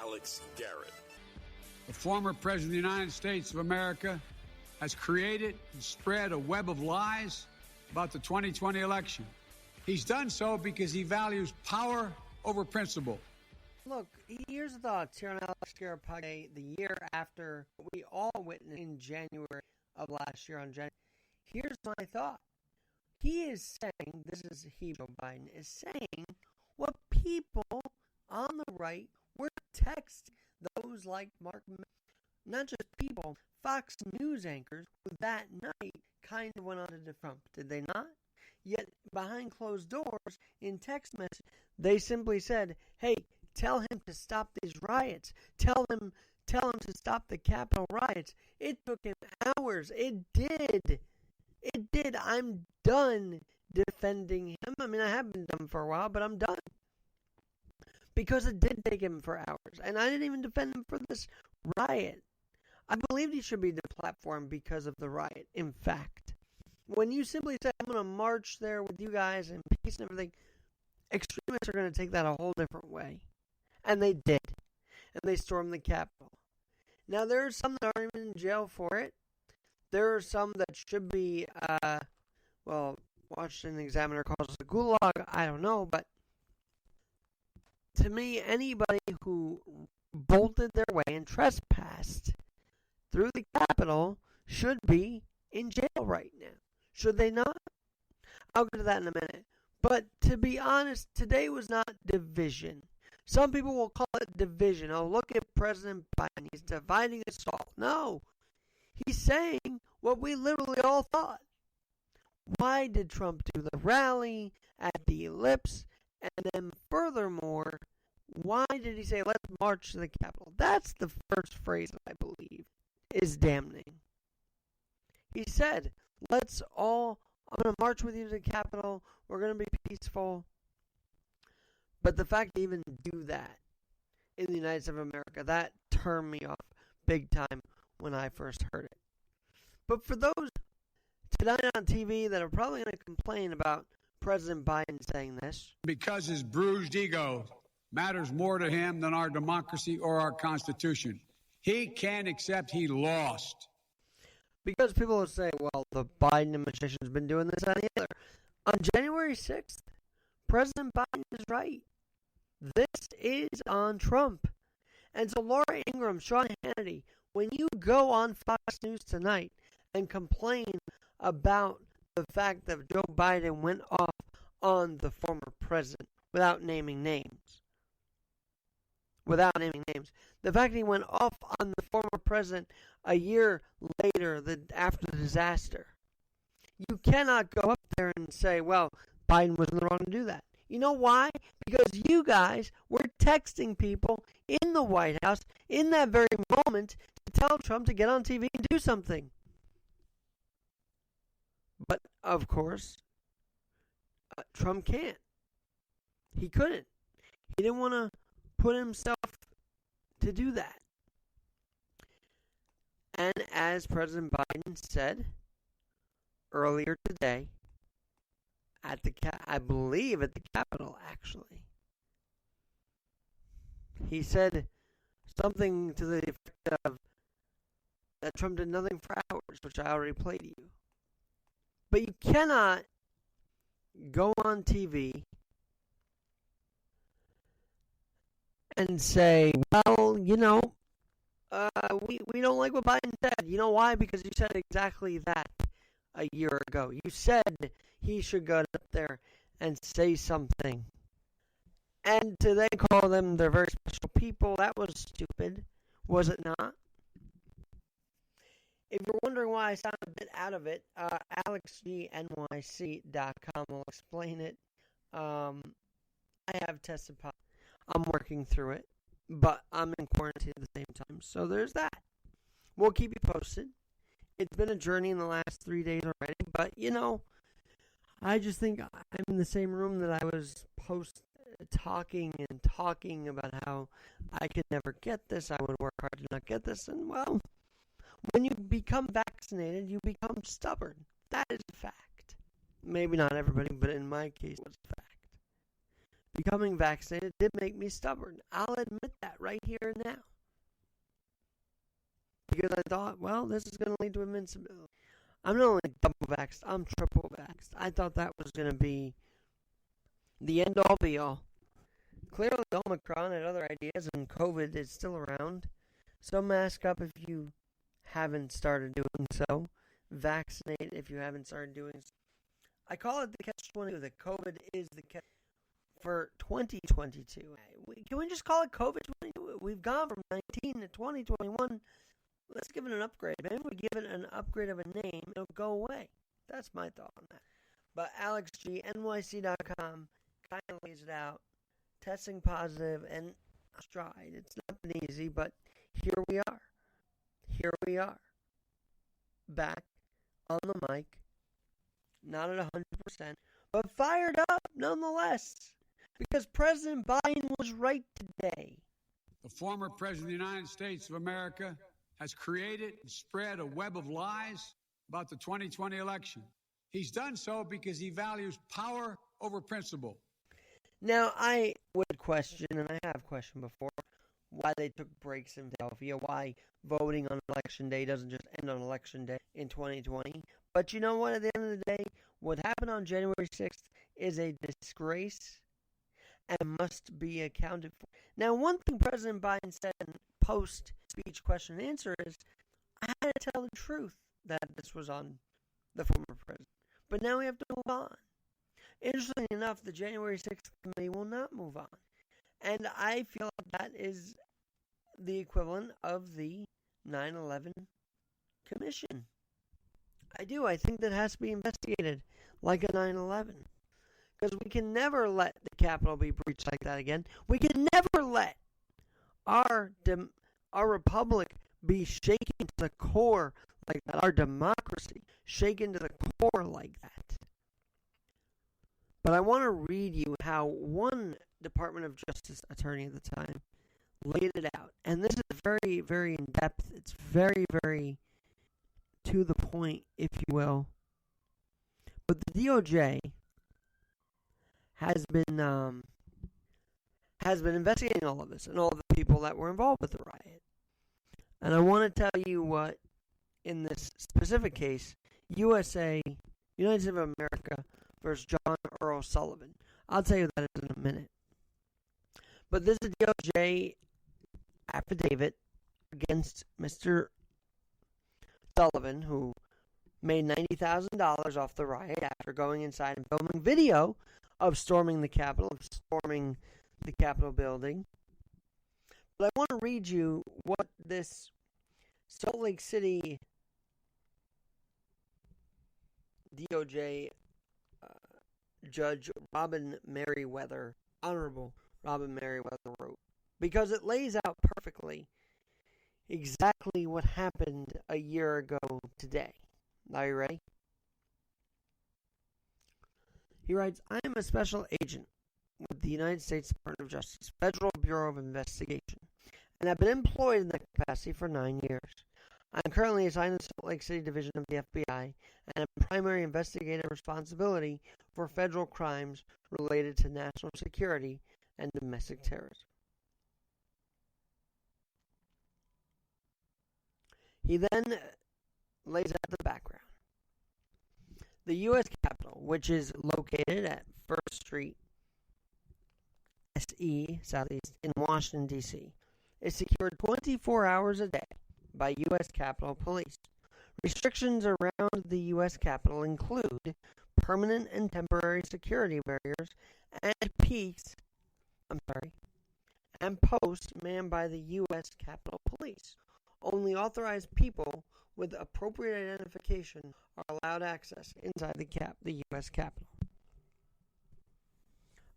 Alex Garrett. The former President of the United States of America has created and spread a web of lies about the 2020 election. He's done so because he values power over principle. Look, here's the thoughts here on Alex Garrett Podcast, the year after we all witnessed in January of last year on January. Here's my thought. He is saying, Joe Biden, is saying what people on the right were texting those like Mark, not just people, Fox News anchors who that night kind of went on to Trump, did they not? Yet behind closed doors in text message, they simply said, hey, tell him to stop these riots. Tell him to stop the Capitol riots. It took him hours. It did. I'm done defending him. I mean, I have been done for a while, but I'm done. Because it did take him for hours. And I didn't even defend him for this riot. I believed he should be deplatformed because of the riot, in fact. When you simply say, I'm going to march there with you guys in peace and everything, extremists are going to take that a whole different way. And they did. And they stormed the Capitol. Now, there are some that aren't even in jail for it. There are some that should be, Washington Examiner calls it a gulag. I don't know, but to me, anybody who bolted their way and trespassed through the Capitol should be in jail right now. Should they not? I'll get to that in a minute. But to be honest, today was not division. Some people will call it division. Oh, look at President Biden. He's dividing us all. No. He's saying what we literally all thought. Why did Trump do the rally at the Ellipse? And then furthermore, why did he say, let's march to the Capitol? That's the first phrase that I believe is damning. He said, I'm going to march with you to the Capitol. We're going to be peaceful. But the fact to even do that in the United States of America, that turned me off big time when I first heard it. But for those tonight on TV that are probably going to complain about President Biden saying this, because his bruised ego matters more to him than our democracy or our Constitution. He can't accept he lost. Because people will say, well, the Biden administration has been doing this and the other. On January 6th, President Biden is right. This is on Trump. And so Laura Ingraham, Sean Hannity, when you go on Fox News tonight and complain about the fact that Joe Biden went off on the former president without naming names. The fact that he went off on the former president a year later after the disaster. You cannot go up there and say, well, Biden was in the wrong to do that. You know why? Because you guys were texting people in the White House in that very moment to tell Trump to get on TV and do something. But, of course, Trump can't. He couldn't. He didn't want to put himself to do that. And as President Biden said earlier today, I believe at the Capitol, actually, he said something to the effect of that Trump did nothing for hours, which I already played to you. But you cannot go on TV and say, well, we don't like what Biden said. You know why? Because you said exactly that a year ago. You said he should go up there and say something. And to then call them they're very special people, that was stupid. Was it not? If you're wondering why I sound a bit out of it, AlexGNYC.com will explain it. I have tested positive. I'm working through it, but I'm in quarantine at the same time, so there's that. We'll keep you posted. It's been a journey in the last 3 days already, but, I just think I'm in the same room that I was talking about how I could never get this, I would work hard to not get this, and, well, when you become vaccinated, you become stubborn. That is a fact. Maybe not everybody, but in my case, it's a fact. becoming vaccinated did make me stubborn. I'll admit that right here and now. Because I thought, well, this is going to lead to invincibility. I'm not only double vaxxed, I'm triple vaxxed. I thought that was going to be the end-all be-all. Clearly, Omicron had other ideas, and COVID is still around. So mask up if you haven't started doing so. Vaccinate if you haven't started doing so. I call it the catch-22. The COVID is the catch for 2022. Can we just call it COVID-22? We've gone from 19 to 2021. Let's give it an upgrade. Maybe if we give it an upgrade of a name, it'll go away. That's my thought on that. But AlexGNYC.com kind of lays it out. Testing positive and stride. It's not been easy, but here we are. Here we are. Back on the mic. Not at 100%, but fired up nonetheless. Because President Biden was right today. The former President of the United States of America has created and spread a web of lies about the 2020 election. He's done so because he values power over principle. Now, I would question, and I have questioned before, why they took breaks in Philadelphia, why voting on Election Day doesn't just end on Election Day in 2020. But you know what? At the end of the day, what happened on January 6th is a disgrace and must be accounted for. Now, one thing President Biden said in post-speech question and answer is, I had to tell the truth that this was on the former president. But now we have to move on. Interestingly enough, the January 6th committee will not move on. And I feel like that is the equivalent of the 9/11 commission. I do. I think that has to be investigated like a 9/11. Because we can never let the Capitol be breached like that again. We can never let our republic be shaken to the core like that. Our democracy shaken to the core like that. But I want to read you how one Department of Justice attorney at the time laid it out. And this is very, very in-depth. It's very, very to the point, if you will. But the DOJ has been investigating all of this and all the people that were involved with the riot. And I want to tell you what, in this specific case, United States of America versus John Earl Sullivan. I'll tell you that in a minute. But this is a DOJ affidavit against Mr. Sullivan, who made $90,000 off the riot after going inside and filming video of storming the Capitol, of storming the Capitol building. But I want to read you what this Salt Lake City DOJ Judge Honorable Robin Merriweather wrote, because it lays out perfectly exactly what happened a year ago today. Are you ready? He writes, I am a special agent with the United States Department of Justice, Federal Bureau of Investigation, and I've been employed in that capacity for 9 years. I'm currently assigned to the Salt Lake City Division of the FBI and have primary investigative responsibility for federal crimes related to national security and domestic terrorism. He then lays out the background. The U.S. Capitol, which is located at 1st Street, SE, Southeast, in Washington, D.C., is secured 24 hours a day by U.S. Capitol Police. Restrictions around the U.S. Capitol include permanent and temporary security barriers and posts manned by the U.S. Capitol Police. Only authorized people with appropriate identification are allowed access inside the U.S. Capitol.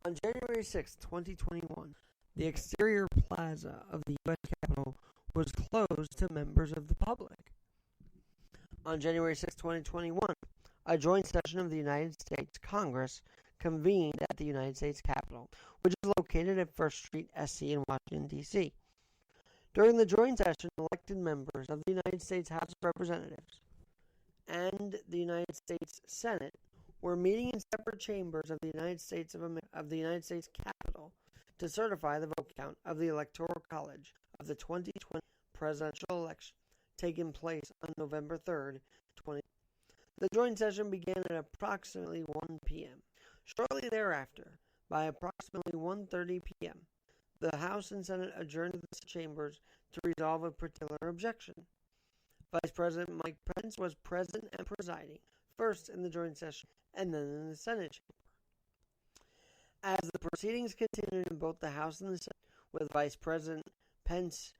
On January 6, 2021, the exterior plaza of the U.S. Capitol was closed to members of the public. On January 6, 2021, a joint session of the United States Congress convened at the United States Capitol, which is located at 1st Street, SC in Washington, D.C. During the joint session, elected members of the United States House of Representatives and the United States Senate were meeting in separate chambers of the United States Capitol to certify the vote count of the Electoral College of the 2020 presidential election, taking place on November 3rd, 2020. The joint session began at approximately 1 p.m. Shortly thereafter, by approximately 1:30 p.m., the House and Senate adjourned the chambers to resolve a particular objection. Vice President Mike Pence was present and presiding, first in the joint session and then in the Senate chamber. As the proceedings continued in both the House and the Senate, with Vice President Pence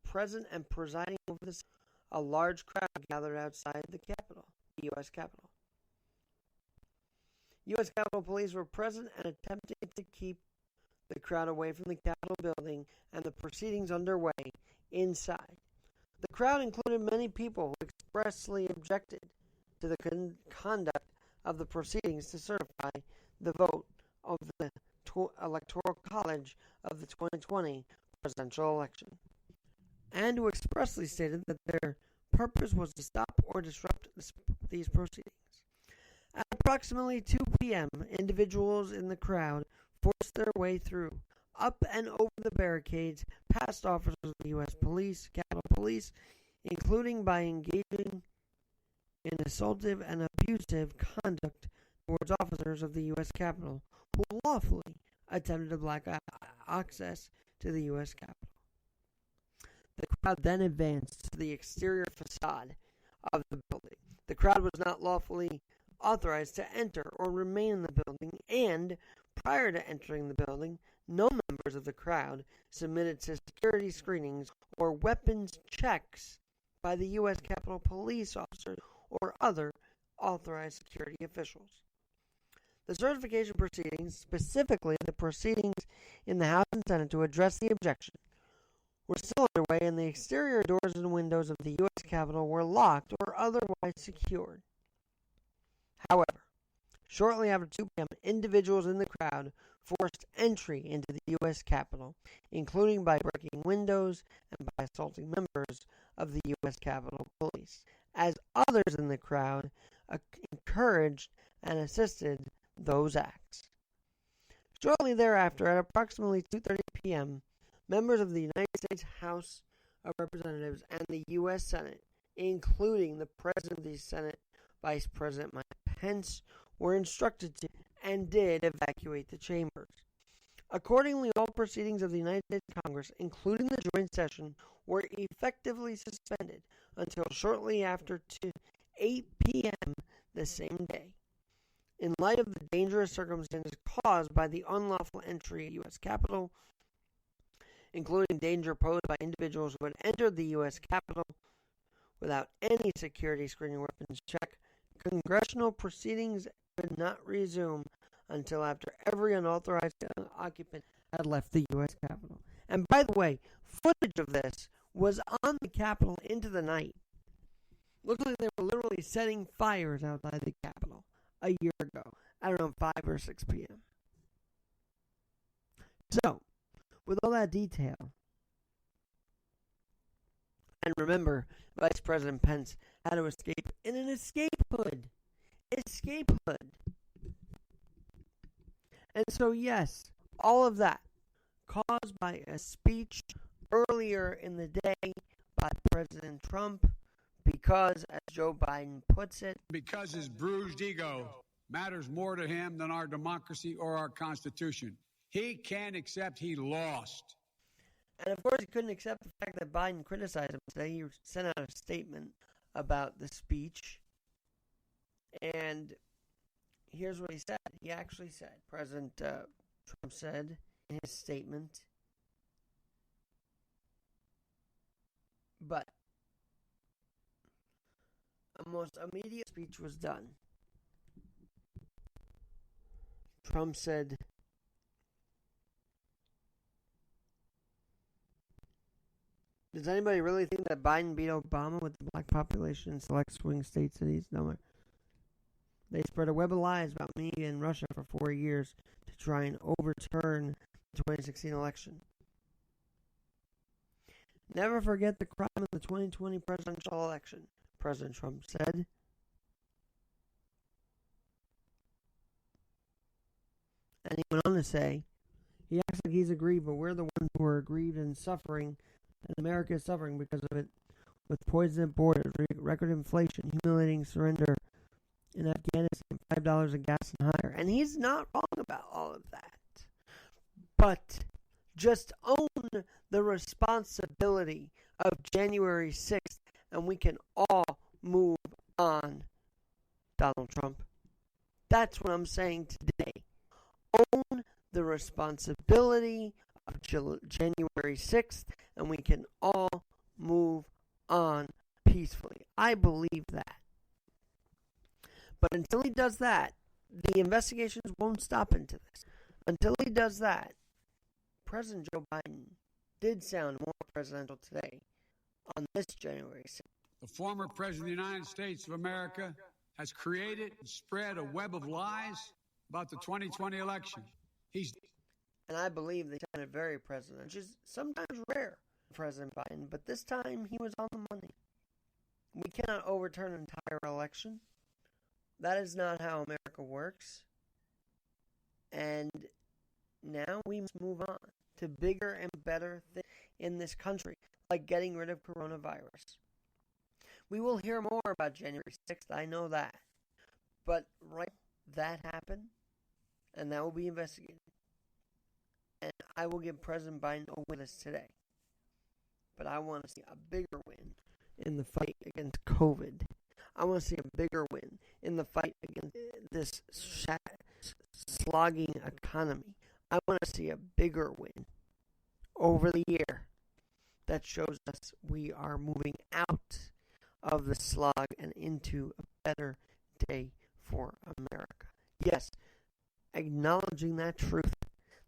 present and presiding over this, a large crowd gathered outside the Capitol, the U.S. Capitol. U.S. Capitol Police were present and attempted to keep the crowd away from the Capitol building and the proceedings underway inside. The crowd included many people who expressly objected to the conduct of the proceedings to certify the vote of the Electoral College of the 2020 presidential election, and who expressly stated that their purpose was to stop or disrupt these proceedings. At approximately 2 p.m., individuals in the crowd forced their way through, up and over the barricades, past officers of the U.S. Capitol Police, including by engaging in assaultive and abusive conduct towards officers of the U.S. Capitol who lawfully attempted to block access to the U.S. Capitol. The crowd then advanced to the exterior facade of the building. The crowd was not lawfully authorized to enter or remain in the building, and prior to entering the building, no members of the crowd submitted to security screenings or weapons checks by the U.S. Capitol Police officers or other authorized security officials. The certification proceedings, specifically the proceedings in the House and Senate to address the objection, were still underway, and the exterior doors and windows of the U.S. Capitol were locked or otherwise secured. However, shortly after 2 p.m., individuals in the crowd forced entry into the U.S. Capitol, including by breaking windows and by assaulting members of the U.S. Capitol Police, as others in the crowd encouraged and assisted those acts. Shortly thereafter, at approximately 2:30 p.m., members of the United States House of Representatives and the U.S. Senate, including the President of the Senate, Vice President Mike Pence, were instructed to and did evacuate the chambers. Accordingly, all proceedings of the United States Congress, including the joint session, were effectively suspended until shortly after 8 p.m. the same day. In light of the dangerous circumstances caused by the unlawful entry of the U.S. Capitol, including danger posed by individuals who had entered the U.S. Capitol without any security screening or weapons check, congressional proceedings could not resume until after every unauthorized occupant had left the U.S. Capitol. And by the way, footage of this was on the Capitol into the night. Looked like they were literally setting fires outside the Capitol a year ago at around 5 or 6 p.m. So, with all that detail, and remember, Vice President Pence had to escape in an escape hood. Escape hood. And so, yes, all of that caused by a speech earlier in the day by President Trump, because, as Joe Biden puts it, because his bruised ego matters more to him than our democracy or our Constitution. He can't accept he lost. And of course, he couldn't accept the fact that Biden criticized him today. He sent out a statement about the speech. And here's what he said. He actually said, President Trump said in his statement, but a most immediate speech was done. Trump said, does anybody really think that Biden beat Obama with the black population in select swing state cities? No. They spread a web of lies about me and Russia for 4 years to try and overturn the 2016 election. Never forget the crime of the 2020 presidential election, President Trump said. And he went on to say, he acts like he's aggrieved, but we're the ones who are aggrieved and suffering, and America is suffering because of it, with poison at borders, record inflation, humiliating surrender in Afghanistan, $5 of gas and higher. And he's not wrong about all of that. But just own the responsibility of January 6th, and we can all move on, Donald Trump. That's what I'm saying today. Own the responsibility of January 6th, and we can all move on peacefully. I believe that. But until he does that, the investigations won't stop into this. Until he does that, President Joe Biden did sound more presidential today on this January 6th. The former President of the United States of America has created and spread a web of lies about the 2020 election. And I believe they sounded very presidential, which is sometimes rare for President Biden, but this time he was on the money. We cannot overturn an entire election. That is not how America works. And now we must move on to bigger and better things in this country, like getting rid of coronavirus. We will hear more about January 6th, I know that. But right, that happened, and that will be investigated. And I will give President Biden a witness today. But I want to see a bigger win in the fight against COVID. I want to see a bigger win in the fight against this slogging economy. I want to see a bigger win over the year that shows us we are moving out of the slog and into a better day for America. Yes, acknowledging that truth,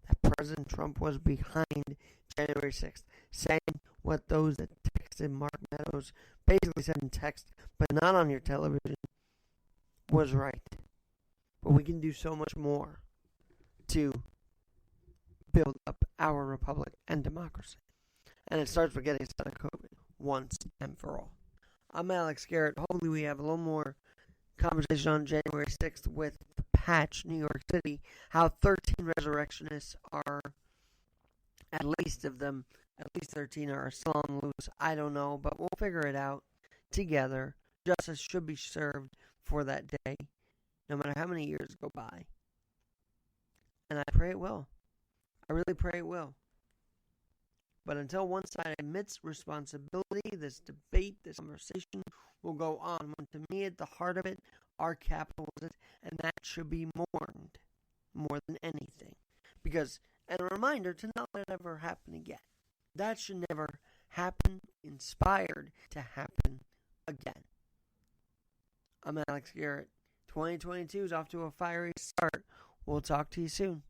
that President Trump was behind January 6th, saying what those that texted Mark Meadows basically said in text, but not on your television, was right. But we can do so much more to build up our republic and democracy. And it starts with getting us out of COVID once and for all. I'm Alex Garrett. Hopefully we have a little more conversation on January 6th with the Patch, New York City, how 13 resurrectionists are, at least 13 are still on loose. I don't know, but we'll figure it out together. Justice should be served for that day, no matter how many years go by. And I pray it will. I really pray it will. But until one side admits responsibility, this debate, this conversation will go on. When to me, at the heart of it, our capital is, and that should be mourned more than anything. And a reminder to not let it ever happen again. That should never happen, inspired to happen again. I'm Alex Garrett. 2022 is off to a fiery start. We'll talk to you soon.